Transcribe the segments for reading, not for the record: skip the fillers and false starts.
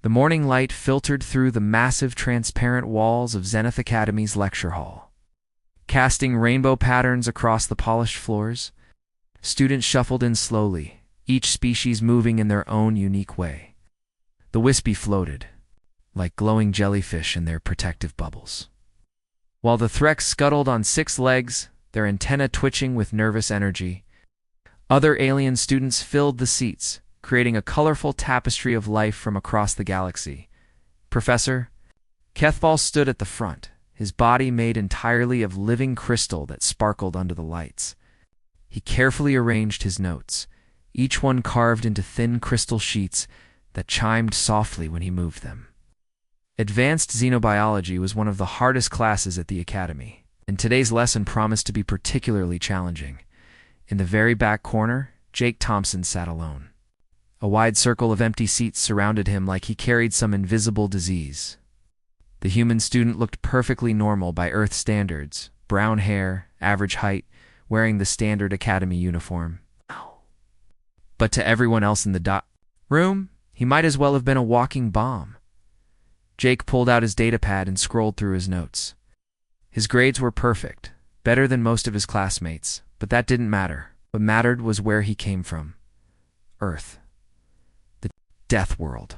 The morning light filtered through the massive transparent walls of Zenith Academy's lecture hall, casting rainbow patterns across the polished floors. Students shuffled in slowly, each species moving in their own unique way. The wispy floated, like glowing jellyfish in their protective bubbles, while the Threx scuttled on 6 legs, their antennae twitching with nervous energy. Other alien students filled the seats, creating a colorful tapestry of life from across the galaxy. Professor Kethval stood at the front, his body made entirely of living crystal that sparkled under the lights. He carefully arranged his notes, each one carved into thin crystal sheets that chimed softly when he moved them. Advanced xenobiology was one of the hardest classes at the Academy, and today's lesson promised to be particularly challenging. In the very back corner, Jake Thompson sat alone. A wide circle of empty seats surrounded him like he carried some invisible disease. The human student looked perfectly normal by Earth standards, brown hair, average height, wearing the standard Academy uniform. But to everyone else in the room, he might as well have been a walking bomb. Jake pulled out his datapad and scrolled through his notes. His grades were perfect, better than most of his classmates, but that didn't matter. What mattered was where he came from. Earth. The Deathworld.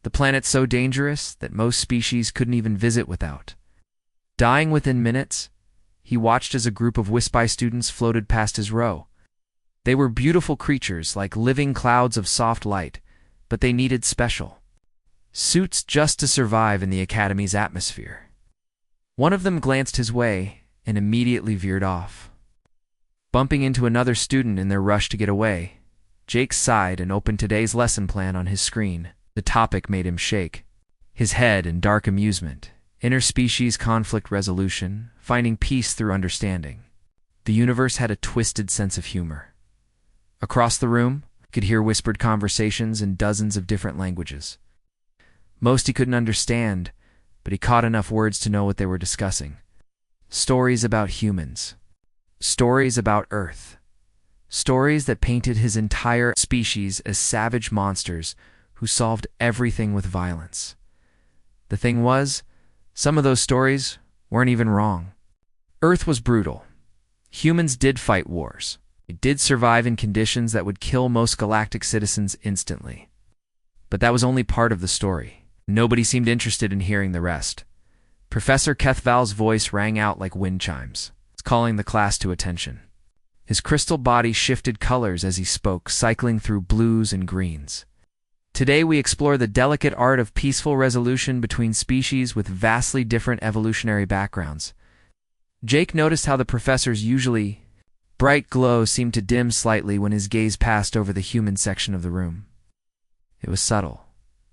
The planet so dangerous that most species couldn't even visit without dying within minutes. He watched as a group of HFY students floated past his row. They were beautiful creatures like living clouds of soft light, but they needed special suits just to survive in the Academy's atmosphere. One of them glanced his way and immediately veered off, bumping into another student in their rush to get away. Jake sighed and opened today's lesson plan on his screen. The topic made him shake. His head in dark amusement. Interspecies conflict resolution, finding peace through understanding. The universe had a twisted sense of humor. Across the room, he could hear whispered conversations in dozens of different languages. Most he couldn't understand, but he caught enough words to know what they were discussing. Stories about humans. Stories about Earth. Stories that painted his entire species as savage monsters who solved everything with violence. The thing was, some of those stories weren't even wrong. Earth was brutal. Humans did fight wars. They did survive in conditions that would kill most galactic citizens instantly. But that was only part of the story. Nobody seemed interested in hearing the rest. Professor Kethval's voice rang out like wind chimes, calling the class to attention. His crystal body shifted colors as he spoke, cycling through blues and greens. Today we explore the delicate art of peaceful resolution between species with vastly different evolutionary backgrounds. Jake noticed how the professor's usually bright glow seemed to dim slightly when his gaze passed over the human section of the room. It was subtle,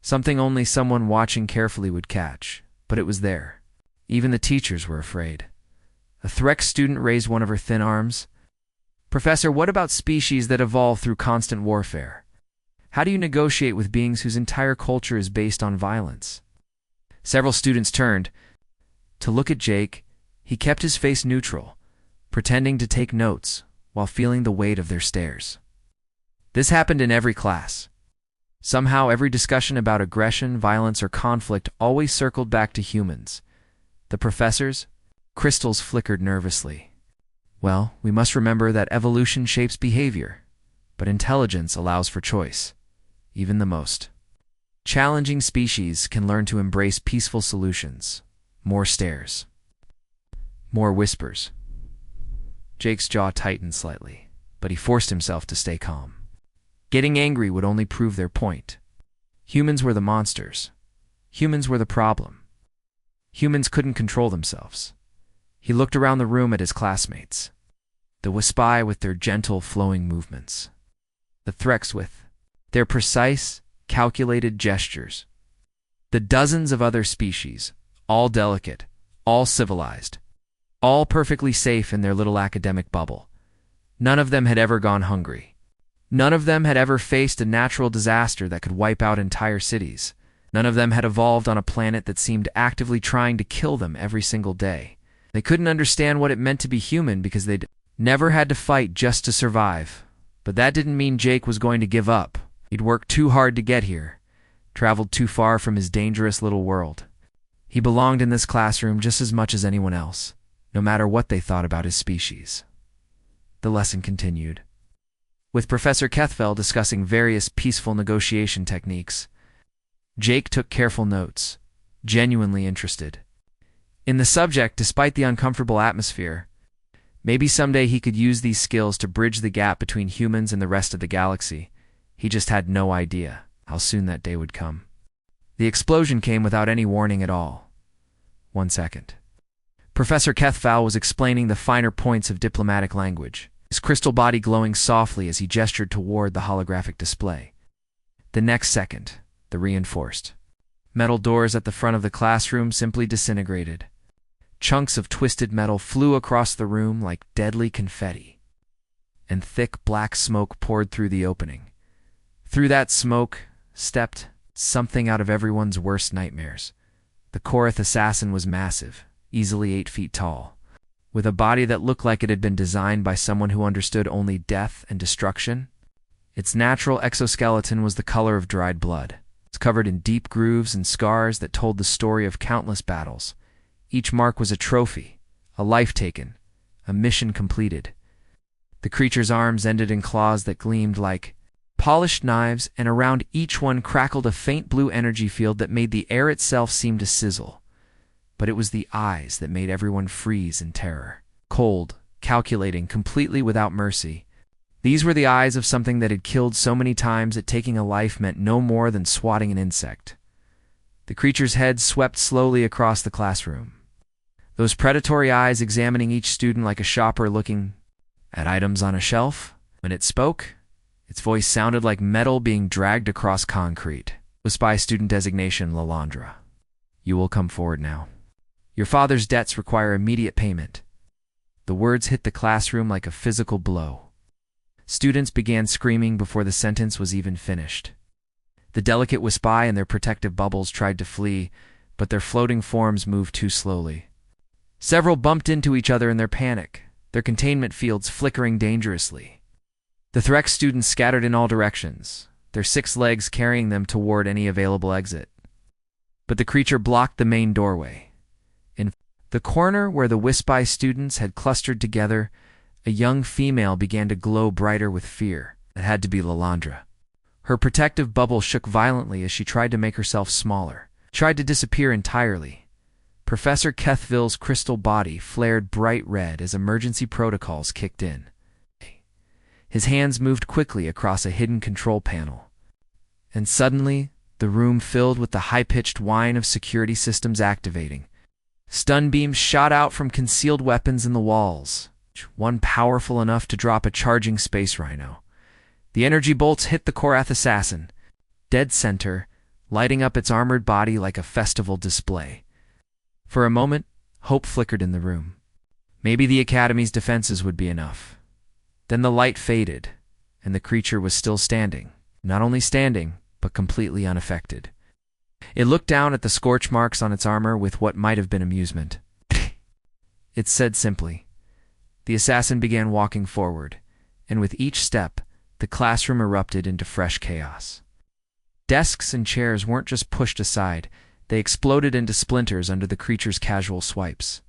something only someone watching carefully would catch, but it was there. Even the teachers were afraid. A Threx student raised one of her thin arms. "Professor, what about species that evolve through constant warfare? How do you negotiate with beings whose entire culture is based on violence?" Several students turned to look at Jake. He kept his face neutral, pretending to take notes while feeling the weight of their stares. This happened in every class. Somehow every discussion about aggression, violence, or conflict always circled back to humans. The professors' crystals flickered nervously. "Well, we must remember that evolution shapes behavior, but intelligence allows for choice. Even the most challenging species can learn to embrace peaceful solutions." More stares. More whispers. Jake's jaw tightened slightly, but he forced himself to stay calm. Getting angry would only prove their point. Humans were the monsters. Humans were the problem. Humans couldn't control themselves. He looked around the room at his classmates. The HFY with their gentle, flowing movements. The Threx with their precise, calculated gestures. The dozens of other species, all delicate, all civilized, all perfectly safe in their little academic bubble. None of them had ever gone hungry. None of them had ever faced a natural disaster that could wipe out entire cities. None of them had evolved on a planet that seemed actively trying to kill them every single day. They couldn't understand what it meant to be human because they'd never had to fight just to survive. But that didn't mean Jake was going to give up. He'd worked too hard to get here, traveled too far from his dangerous little world. He belonged in this classroom just as much as anyone else, no matter what they thought about his species. The lesson continued, with Professor Kethfell discussing various peaceful negotiation techniques. Jake took careful notes, genuinely interested in the subject despite the uncomfortable atmosphere. Maybe someday he could use these skills to bridge the gap between humans and the rest of the galaxy. He just had no idea how soon that day would come. The explosion came without any warning at all. 1 second. Professor Kethfell was explaining the finer points of diplomatic language, his crystal body glowing softly as he gestured toward the holographic display. The next second, the reinforced metal doors at the front of the classroom simply disintegrated. Chunks of twisted metal flew across the room like deadly confetti, and thick black smoke poured through the opening. Through that smoke stepped something out of everyone's worst nightmares. The Korath assassin was massive, easily 8 feet tall, with a body that looked like it had been designed by someone who understood only death and destruction. Its natural exoskeleton was the color of dried blood. It's covered in deep grooves and scars that told the story of countless battles. Each mark was a trophy, a life taken, a mission completed. The creature's arms ended in claws that gleamed like polished knives, and around each one crackled a faint blue energy field that made the air itself seem to sizzle. But it was the eyes that made everyone freeze in terror. Cold, calculating, completely without mercy. These were the eyes of something that had killed so many times that taking a life meant no more than swatting an insect. The creature's head swept slowly across the classroom, those predatory eyes examining each student like a shopper looking at items on a shelf. When it spoke, its voice sounded like metal being dragged across concrete. Was by student designation Lalandra. You will come forward now. Your father's debts require immediate payment. The words hit the classroom like a physical blow. Students began screaming before the sentence was even finished. The delicate Wispai and their protective bubbles tried to flee, but their floating forms moved too slowly. Several bumped into each other in their panic, their containment fields flickering dangerously. The Threx students scattered in all directions, their 6 legs carrying them toward any available exit. But the creature blocked the main doorway. In the corner where the Wispai students had clustered together, a young female began to glow brighter with fear. It had to be Lalandra. Her protective bubble shook violently as she tried to make herself smaller, tried to disappear entirely. Professor Kethville's crystal body flared bright red as emergency protocols kicked in. His hands moved quickly across a hidden control panel, and suddenly the room filled with the high-pitched whine of security systems activating. Stun beams shot out from concealed weapons in the walls, one powerful enough to drop a charging space rhino. The energy bolts hit the Korath assassin, dead center, lighting up its armored body like a festival display. For a moment, hope flickered in the room. Maybe the Academy's defenses would be enough. Then the light faded, and the creature was still standing. Not only standing, but completely unaffected. It looked down at the scorch marks on its armor with what might have been amusement. It said simply. The assassin began walking forward, and with each step, the classroom erupted into fresh chaos. Desks and chairs weren't just pushed aside, they exploded into splinters under the creature's casual swipes.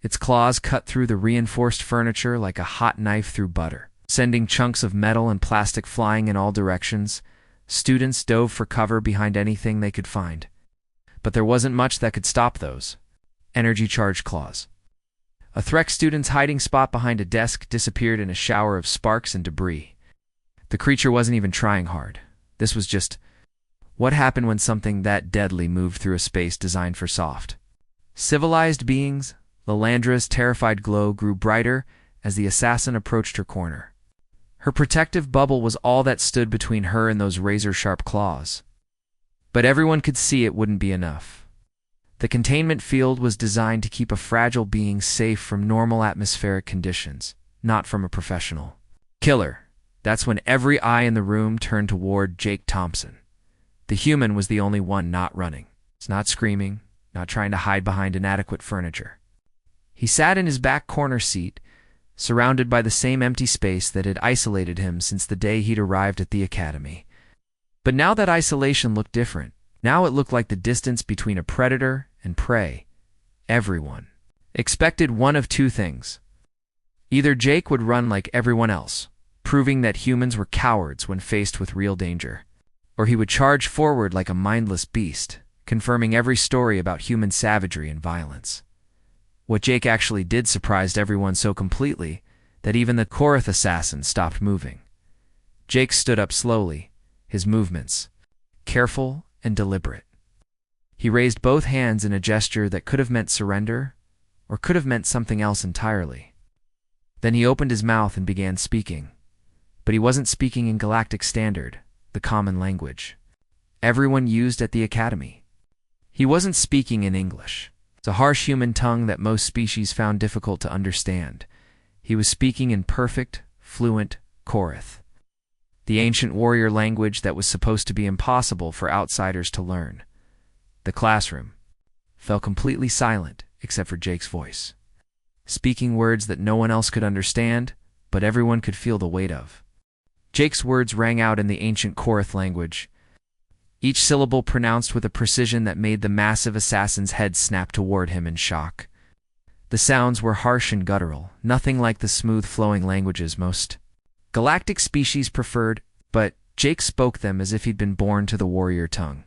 Its claws cut through the reinforced furniture like a hot knife through butter, sending chunks of metal and plastic flying in all directions. Students dove for cover behind anything they could find. But there wasn't much that could stop those energy-charged claws. A Threx student's hiding spot behind a desk disappeared in a shower of sparks and debris. The creature wasn't even trying hard. This was just what happened when something that deadly moved through a space designed for soft, civilized beings. Lalandra's terrified glow grew brighter as the assassin approached her corner. Her protective bubble was all that stood between her and those razor-sharp claws. But everyone could see it wouldn't be enough. The containment field was designed to keep a fragile being safe from normal atmospheric conditions, not from a professional killer. That's when every eye in the room turned toward Jake Thompson. The human was the only one not running. He's not screaming, not trying to hide behind inadequate furniture. He sat in his back corner seat, surrounded by the same empty space that had isolated him since the day he'd arrived at the academy. But now that isolation looked different. Now it looked like the distance between a predator and prey. Everyone expected one of two things. Either Jake would run like everyone else, proving that humans were cowards when faced with real danger, or he would charge forward like a mindless beast, confirming every story about human savagery and violence. What Jake actually did surprised everyone so completely that even the Korath assassin stopped moving. Jake stood up slowly, his movements careful and deliberate. He raised both hands in a gesture that could have meant surrender or could have meant something else entirely. Then he opened his mouth and began speaking. But he wasn't speaking in Galactic Standard, the common language everyone used at the Academy. He wasn't speaking in English. It's a harsh human tongue that most species found difficult to understand. He was speaking in perfect, fluent Korath, the ancient warrior language that was supposed to be impossible for outsiders to learn. The classroom fell completely silent except for Jake's voice, speaking words that no one else could understand, but everyone could feel the weight of. Jake's words rang out in the ancient Korath language, each syllable pronounced with a precision that made the massive assassin's head snap toward him in shock. The sounds were harsh and guttural, nothing like the smooth flowing languages most galactic species preferred, but Jake spoke them as if he'd been born to the warrior tongue.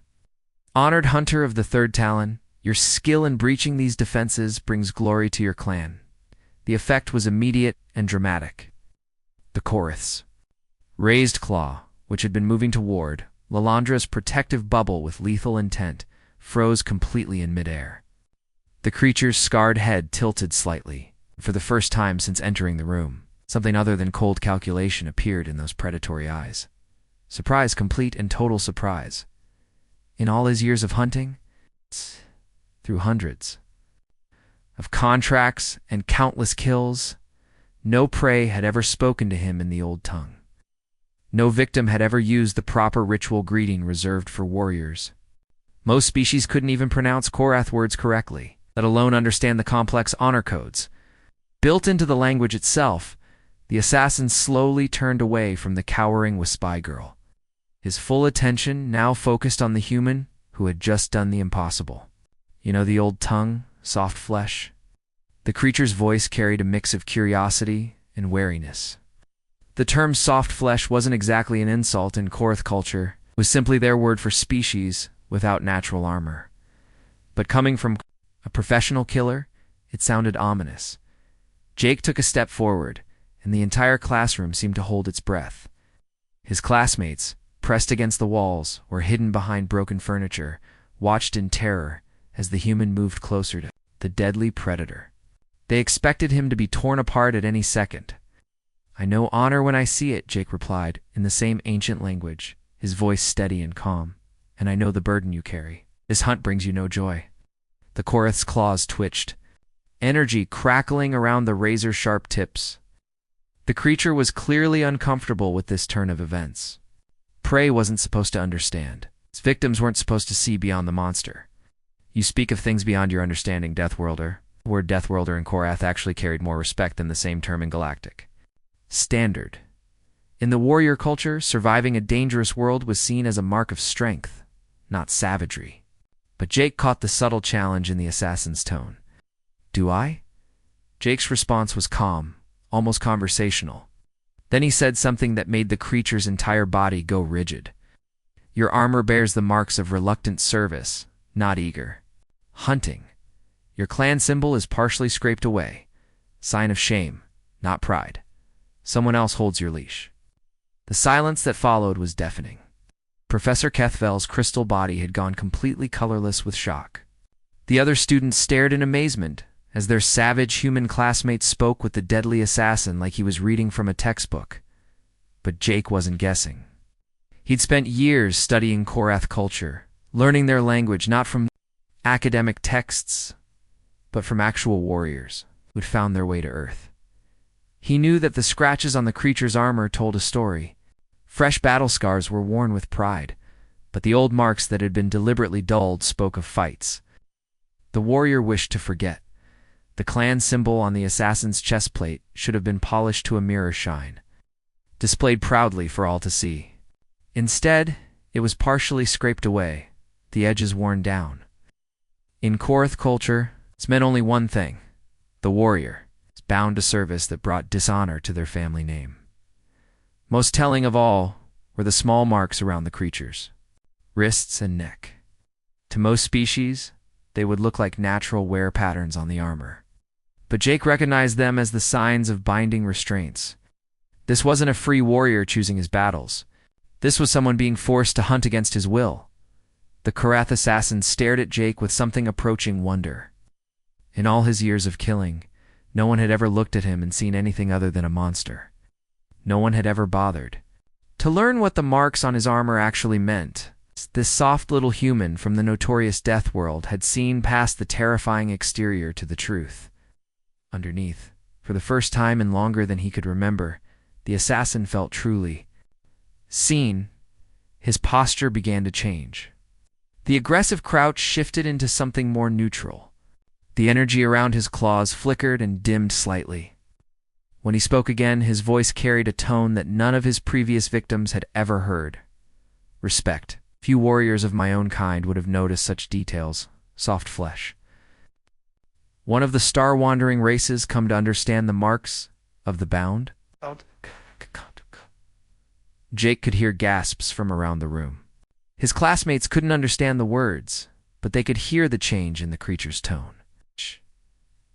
Honored hunter of the third Talon, your skill in breaching these defenses brings glory to your clan. The effect was immediate and dramatic. The Korath's raised claw, which had been moving toward Lalandra's protective bubble with lethal intent, froze completely in midair. The creature's scarred head tilted slightly. For the first time since entering the room, something other than cold calculation appeared in those predatory eyes. Surprise, complete and total surprise. In all his years of hunting, through hundreds of contracts and countless kills, no prey had ever spoken to him in the old tongue. No victim had ever used the proper ritual greeting reserved for warriors. Most species couldn't even pronounce Korath words correctly, let alone understand the complex honor codes. Built into the language itself, the assassin slowly turned away from the cowering Wispi girl, his full attention now focused on the human who had just done the impossible. You know the old tongue, soft flesh? The creature's voice carried a mix of curiosity and wariness. The term soft flesh wasn't exactly an insult in Korath culture. It was simply their word for species without natural armor. But coming from a professional killer, it sounded ominous. Jake took a step forward, and the entire classroom seemed to hold its breath. His classmates, pressed against the walls or hidden behind broken furniture, watched in terror as the human moved closer to the deadly predator. They expected him to be torn apart at any second. I know honor when I see it, Jake replied, in the same ancient language, his voice steady and calm. And I know the burden you carry. This hunt brings you no joy. The Korath's claws twitched, energy crackling around the razor-sharp tips. The creature was clearly uncomfortable with this turn of events. Prey wasn't supposed to understand. Its victims weren't supposed to see beyond the monster. You speak of things beyond your understanding, Deathworlder. The word Deathworlder in Korath actually carried more respect than the same term in Galactic Standard. In the warrior culture, surviving a dangerous world was seen as a mark of strength, not savagery. But Jake caught the subtle challenge in the assassin's tone. Do I? Jake's response was calm, almost conversational. Then he said something that made the creature's entire body go rigid. Your armor bears the marks of reluctant service, not eager hunting. Your clan symbol is partially scraped away, sign of shame, not pride. Someone else holds your leash. The silence that followed was deafening. Professor Kethvel's crystal body had gone completely colorless with shock. The other students stared in amazement as their savage human classmates spoke with the deadly assassin like he was reading from a textbook. But Jake wasn't guessing. He'd spent years studying Korath culture, learning their language not from academic texts, but from actual warriors who'd found their way to Earth. He knew that the scratches on the creature's armor told a story. Fresh battle scars were worn with pride, but the old marks that had been deliberately dulled spoke of fights. The warrior wished to forget. The clan symbol on the assassin's chest plate should have been polished to a mirror shine, displayed proudly for all to see. Instead, it was partially scraped away, the edges worn down. In Korath culture, this meant only one thing: the warrior is bound to service that brought dishonor to their family name. Most telling of all were the small marks around the creatures, wrists and neck. To most species, they would look like natural wear patterns on the armor. But Jake recognized them as the signs of binding restraints. This wasn't a free warrior choosing his battles. This was someone being forced to hunt against his will. The Korath assassin stared at Jake with something approaching wonder. In all his years of killing, no one had ever looked at him and seen anything other than a monster. No one had ever bothered to learn what the marks on his armor actually meant. This soft little human from the notorious Deathworld had seen past the terrifying exterior to the truth. Underneath, for the first time in longer than he could remember, the assassin felt truly seen. His posture began to change. The aggressive crouch shifted into something more neutral. The energy around his claws flickered and dimmed slightly. When he spoke again, his voice carried a tone that none of his previous victims had ever heard. Respect. Few warriors of my own kind would have noticed such details. Soft flesh. One of the star-wandering races come to understand the marks of the bound? Jake could hear gasps from around the room. His classmates couldn't understand the words, but they could hear the change in the creature's tone.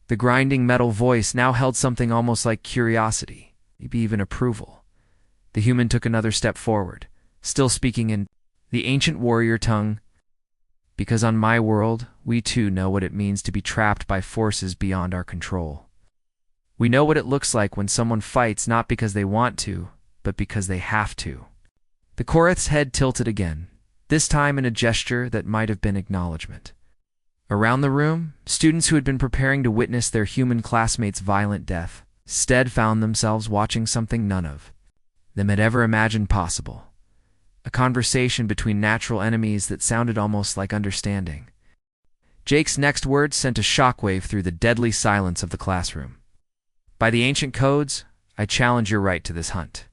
The grinding metal voice now held something almost like curiosity, maybe even approval. The human took another step forward, still speaking in the ancient warrior tongue. Because on my world, we too know what it means to be trapped by forces beyond our control. We know what it looks like when someone fights not because they want to, but because they have to. The Korath's head tilted again, this time in a gesture that might have been acknowledgement. Around the room, students who had been preparing to witness their human classmates' violent death instead found themselves watching something none of them had ever imagined possible. A conversation between natural enemies that sounded almost like understanding. Jake's next words sent a shockwave through the deadly silence of the classroom. By the ancient codes, I challenge your right to this hunt.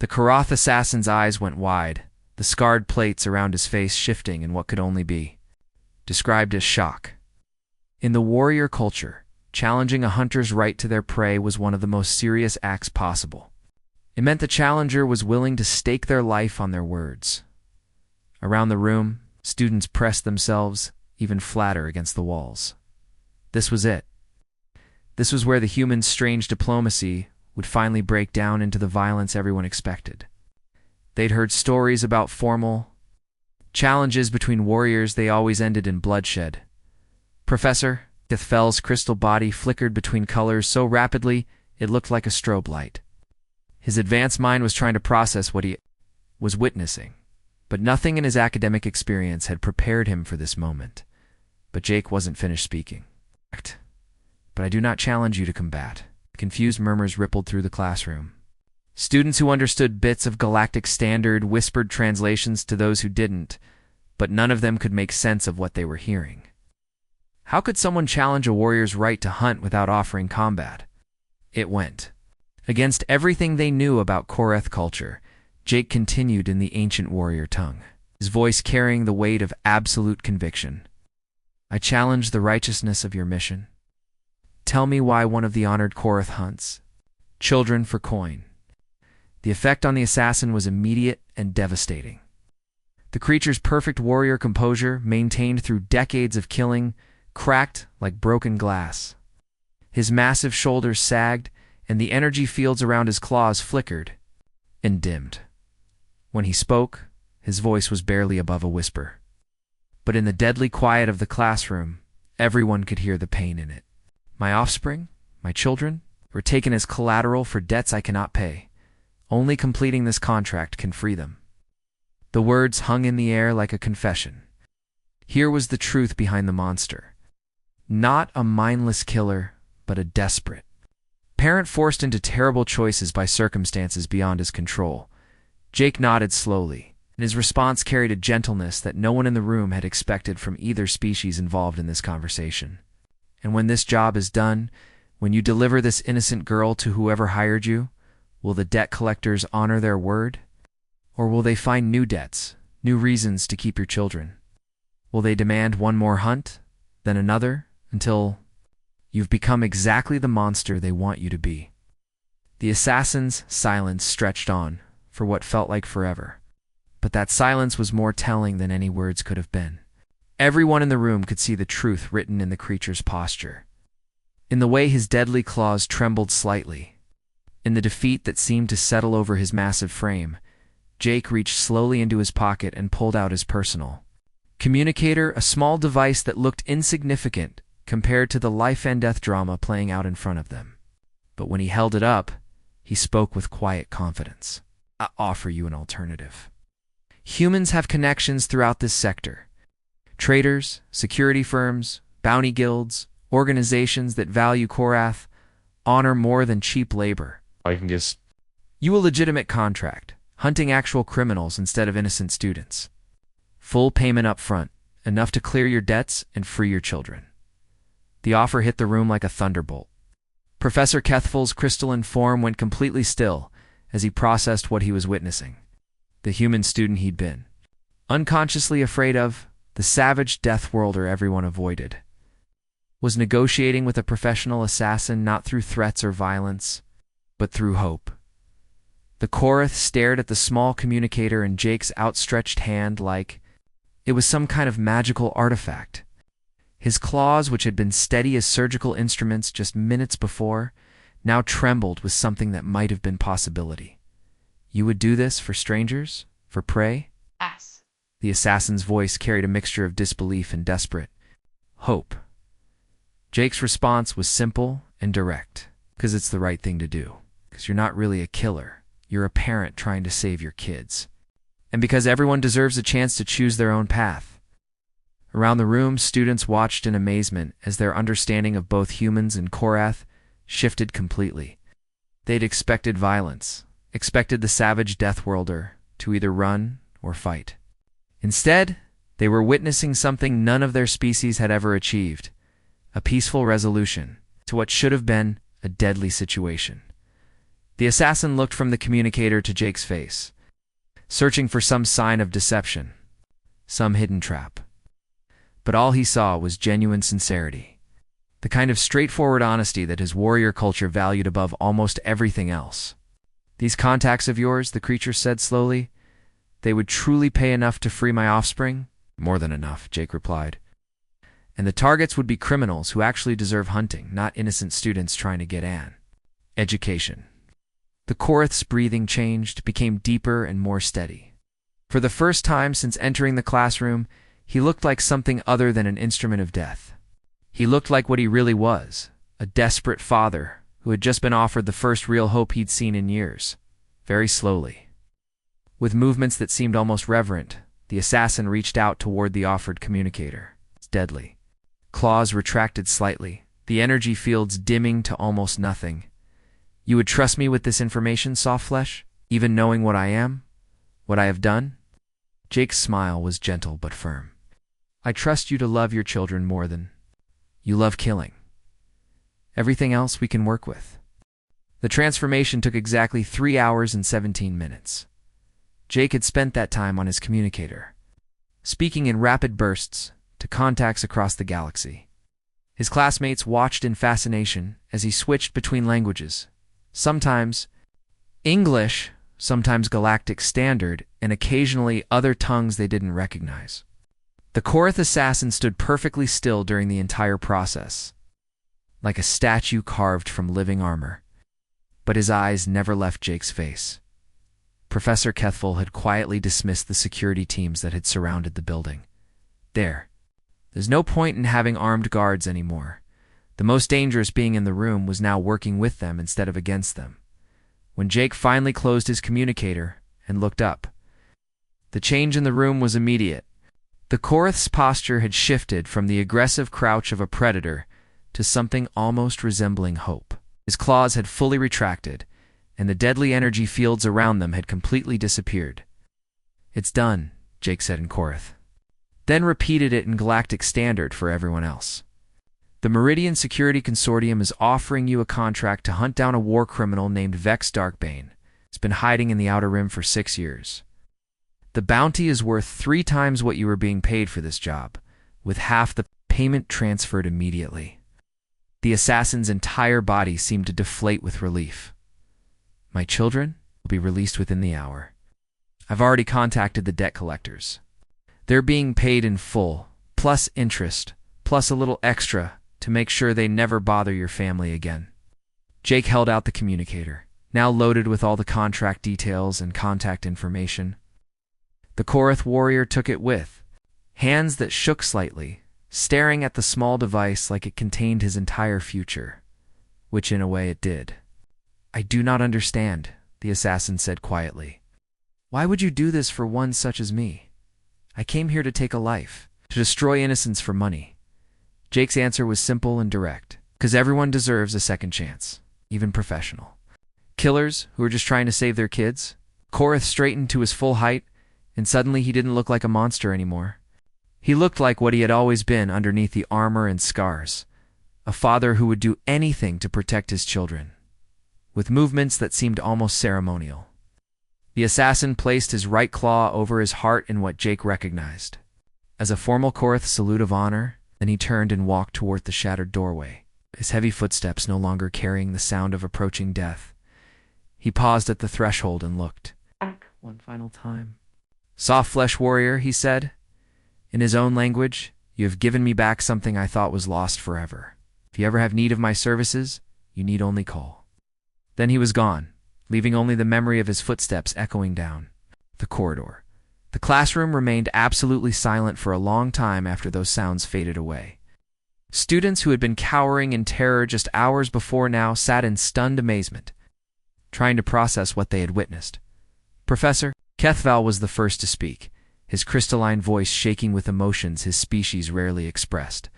The Korath assassin's eyes went wide, the scarred plates around his face shifting in what could only be described as shock. In the warrior culture, challenging a hunter's right to their prey was one of the most serious acts possible. It meant the challenger was willing to stake their life on their words. Around the room, students pressed themselves even flatter against the walls. This was it. This was where the human's strange diplomacy would finally break down into the violence everyone expected. They'd heard stories about formal challenges between warriors. They always ended in bloodshed. Professor Deathfell's crystal body flickered between colors so rapidly it looked like a strobe light. His advanced mind was trying to process what he was witnessing, but nothing in his academic experience had prepared him for this moment. But Jake wasn't finished speaking. But I do not challenge you to combat. Confused murmurs rippled through the classroom. Students who understood bits of Galactic Standard whispered translations to those who didn't, but none of them could make sense of what they were hearing. How could someone challenge a warrior's right to hunt without offering combat? It went against everything they knew about Korath culture. Jake continued in the ancient warrior tongue, his voice carrying the weight of absolute conviction. I challenge the righteousness of your mission. Tell me why one of the honored Korath hunts children for coin. The effect on the assassin was immediate and devastating. The creature's perfect warrior composure, maintained through decades of killing, cracked like broken glass. His massive shoulders sagged, and the energy fields around his claws flickered and dimmed. When he spoke, his voice was barely above a whisper. But in the deadly quiet of the classroom, everyone could hear the pain in it. My offspring, my children, were taken as collateral for debts I cannot pay. Only completing this contract can free them. The words hung in the air like a confession. Here was the truth behind the monster. Not a mindless killer, but a desperate parent forced into terrible choices by circumstances beyond his control. Jake nodded slowly, and his response carried a gentleness that no one in the room had expected from either species involved in this conversation. And when this job is done, when you deliver this innocent girl to whoever hired you, will the debt collectors honor their word? Or will they find new debts, new reasons to keep your children? Will they demand one more hunt, then another, until you've become exactly the monster they want you to be? The assassin's silence stretched on for what felt like forever. But that silence was more telling than any words could have been. Everyone in the room could see the truth written in the creature's posture, in the way his deadly claws trembled slightly, in the defeat that seemed to settle over his massive frame. Jake reached slowly into his pocket and pulled out his personal communicator, a small device that looked insignificant compared to the life-and-death drama playing out in front of them. But when he held it up, he spoke with quiet confidence. "I offer you an alternative. Humans have connections throughout this sector. Traders, security firms, bounty guilds, organizations that value Korath, honor more than cheap labor. I can guess. You a legitimate contract, hunting actual criminals instead of innocent students. Full payment up front, enough to clear your debts and free your children." The offer hit the room like a thunderbolt. Professor Kethful's crystalline form went completely still as he processed what he was witnessing. The human student he'd been unconsciously afraid of, the savage Deathworlder everyone avoided, was negotiating with a professional assassin not through threats or violence, but through hope. The Korath stared at the small communicator in Jake's outstretched hand like it was some kind of magical artifact. His claws, which had been steady as surgical instruments just minutes before, now trembled with something that might have been possibility. "You would do this for strangers? For prey?" Yes. The assassin's voice carried a mixture of disbelief and desperate hope. Jake's response was simple and direct. "Because it's the right thing to do. Because you're not really a killer. You're a parent trying to save your kids. And because everyone deserves a chance to choose their own path." Around the room, students watched in amazement as their understanding of both humans and Korath shifted completely. They'd expected violence, expected the savage Deathworlder to either run or fight. Instead, they were witnessing something none of their species had ever achieved: a peaceful resolution to what should have been a deadly situation. The assassin looked from the communicator to Jake's face, searching for some sign of deception, some hidden trap. But all he saw was genuine sincerity, the kind of straightforward honesty that his warrior culture valued above almost everything else. "These contacts of yours," the creature said slowly, "they would truly pay enough to free my offspring?" "More than enough," Jake replied. "And the targets would be criminals who actually deserve hunting, not innocent students trying to get an education." The Korath's breathing changed, became deeper and more steady. For the first time since entering the classroom, he looked like something other than an instrument of death. He looked like what he really was, a desperate father who had just been offered the first real hope he'd seen in years. Very slowly, with movements that seemed almost reverent, the assassin reached out toward the offered communicator. It's deadly. Claws retracted slightly, the energy fields dimming to almost nothing. "You would trust me with this information, soft flesh, even knowing what I am, what I have done?" Jake's smile was gentle but firm. "I trust you to love your children more than you love killing. Everything else we can work with." The transformation took exactly 3 hours and 17 minutes. Jake had spent that time on his communicator, speaking in rapid bursts to contacts across the galaxy. His classmates watched in fascination as he switched between languages, sometimes English, sometimes Galactic Standard, and occasionally other tongues they didn't recognize. The Korath assassin stood perfectly still during the entire process, like a statue carved from living armor. But his eyes never left Jake's face. Professor Kethful had quietly dismissed the security teams that had surrounded the building. There's no point in having armed guards anymore. The most dangerous being in the room was now working with them instead of against them. When Jake finally closed his communicator and looked up, the change in the room was immediate. The Korath's posture had shifted from the aggressive crouch of a predator to something almost resembling hope. His claws had fully retracted, and the deadly energy fields around them had completely disappeared. "It's done," Jake said in Korath, then repeated it in Galactic Standard for everyone else. "The Meridian Security Consortium is offering you a contract to hunt down a war criminal named Vex Darkbane. It's been hiding in the Outer Rim for 6 years. The bounty is worth 3 times what you were being paid for this job, with half the payment transferred immediately. The assassin's entire body seemed to deflate with relief. My children will be released within the hour. I've already contacted the debt collectors. They're being paid in full, plus interest, plus a little extra to make sure they never bother your family again. Jake held out the communicator, now loaded with all the contract details and contact information. The Korath warrior took it with hands that shook slightly, staring at the small device like it contained his entire future, which in a way it did. I do not understand, the assassin said quietly. Why would you do this for one such as me? I came here to take a life, to destroy innocence for money. Jake's answer was simple and direct, because everyone deserves a second chance, even professional. Killers who are just trying to save their kids. Korath straightened to his full height, and suddenly he didn't look like a monster anymore. He looked like what he had always been underneath the armor and scars, a father who would do anything to protect his children, with movements that seemed almost ceremonial. The assassin placed his right claw over his heart in what Jake recognized as a formal Korath salute of honor. Then he turned and walked toward the shattered doorway, his heavy footsteps no longer carrying the sound of approaching death. He paused at the threshold and looked back one final time. Soft flesh warrior, he said. In his own language, you have given me back something I thought was lost forever. If you ever have need of my services, you need only call. Then he was gone, leaving only the memory of his footsteps echoing down the corridor. The classroom remained absolutely silent for a long time after those sounds faded away. Students who had been cowering in terror just hours before now sat in stunned amazement, trying to process what they had witnessed. Professor Kethval was the first to speak, his crystalline voice shaking with emotions his species rarely expressed.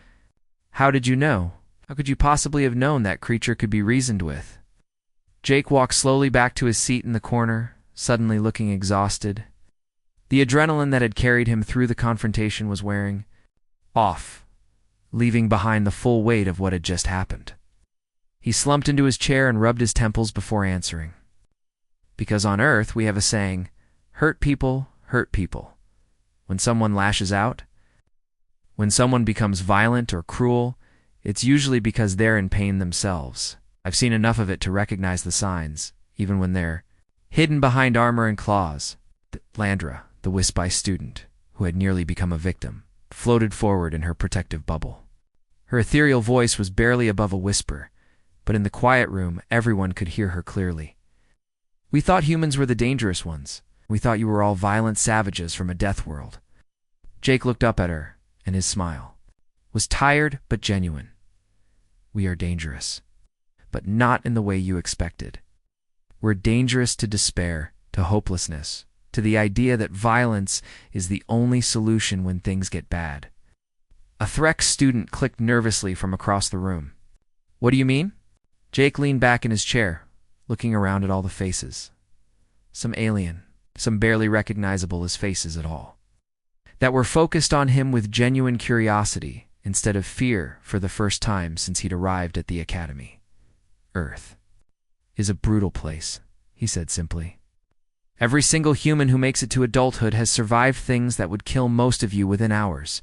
How did you know? How could you possibly have known that creature could be reasoned with? Jake walked slowly back to his seat in the corner, suddenly looking exhausted. The adrenaline that had carried him through the confrontation was wearing off, leaving behind the full weight of what had just happened. He slumped into his chair and rubbed his temples before answering. Because on Earth we have a saying, hurt people hurt people. When someone lashes out, when someone becomes violent or cruel, it's usually because they're in pain themselves. I've seen enough of it to recognize the signs, even when they're hidden behind armor and claws. Landra, the Wisp-Eye student, who had nearly become a victim, floated forward in her protective bubble. Her ethereal voice was barely above a whisper, but in the quiet room everyone could hear her clearly. We thought humans were the dangerous ones. We thought you were all violent savages from a death world. Jake looked up at her, and his smile was tired but genuine. We are dangerous, but not in the way you expected. We're dangerous to despair, to hopelessness, to the idea that violence is the only solution when things get bad. A Threk student clicked nervously from across the room. What do you mean? Jake leaned back in his chair, looking around at all the faces. Some alien, some barely recognizable as faces at all, that were focused on him with genuine curiosity instead of fear for the first time since he'd arrived at the academy. Earth is a brutal place, he said simply. Every single human who makes it to adulthood has survived things that would kill most of you within hours.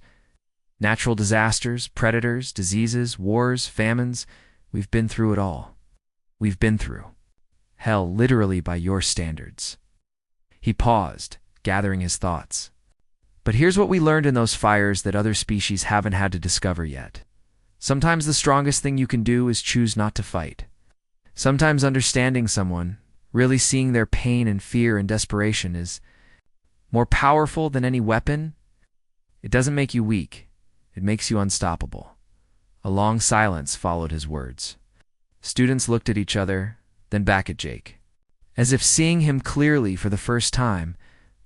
Natural disasters, predators, diseases, wars, famines, we've been through it all. We've been through hell literally by your standards. He paused, gathering his thoughts. But here's what we learned in those fires that other species haven't had to discover yet. Sometimes the strongest thing you can do is choose not to fight. Sometimes understanding someone, really seeing their pain and fear and desperation is more powerful than any weapon. It doesn't make you weak. It makes you unstoppable. A long silence followed his words. Students looked at each other, then back at Jake. As if seeing him clearly for the first time,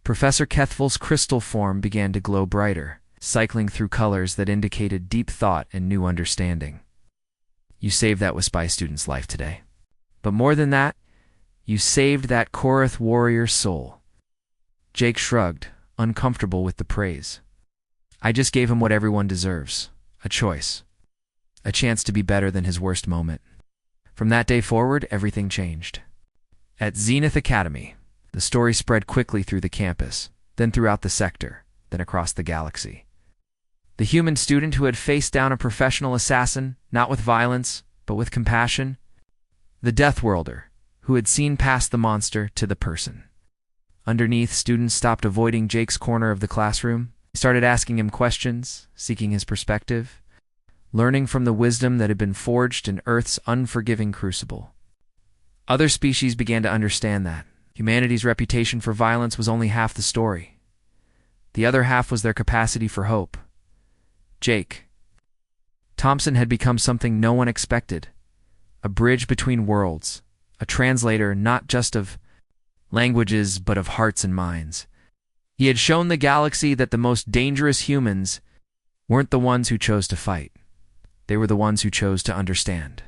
Professor Kethval's crystal form began to glow brighter, cycling through colors that indicated deep thought and new understanding. You saved that Wisp-Eye student's life today. But more than that, you saved that Korath warrior's soul. Jake shrugged, uncomfortable with the praise. I just gave him what everyone deserves, a choice, a chance to be better than his worst moment. From that day forward, everything changed. At Zenith Academy, the story spread quickly through the campus, then throughout the sector, then across the galaxy. The human student who had faced down a professional assassin, not with violence, but with compassion. The Deathworlder, who had seen past the monster to the person. Underneath, students stopped avoiding Jake's corner of the classroom. They started asking him questions, seeking his perspective, learning from the wisdom that had been forged in Earth's unforgiving crucible. Other species began to understand that humanity's reputation for violence was only half the story. The other half was their capacity for hope. Jake Thompson had become something no one expected, a bridge between worlds, a translator not just of languages but of hearts and minds. He had shown the galaxy that the most dangerous humans weren't the ones who chose to fight. They were the ones who chose to understand.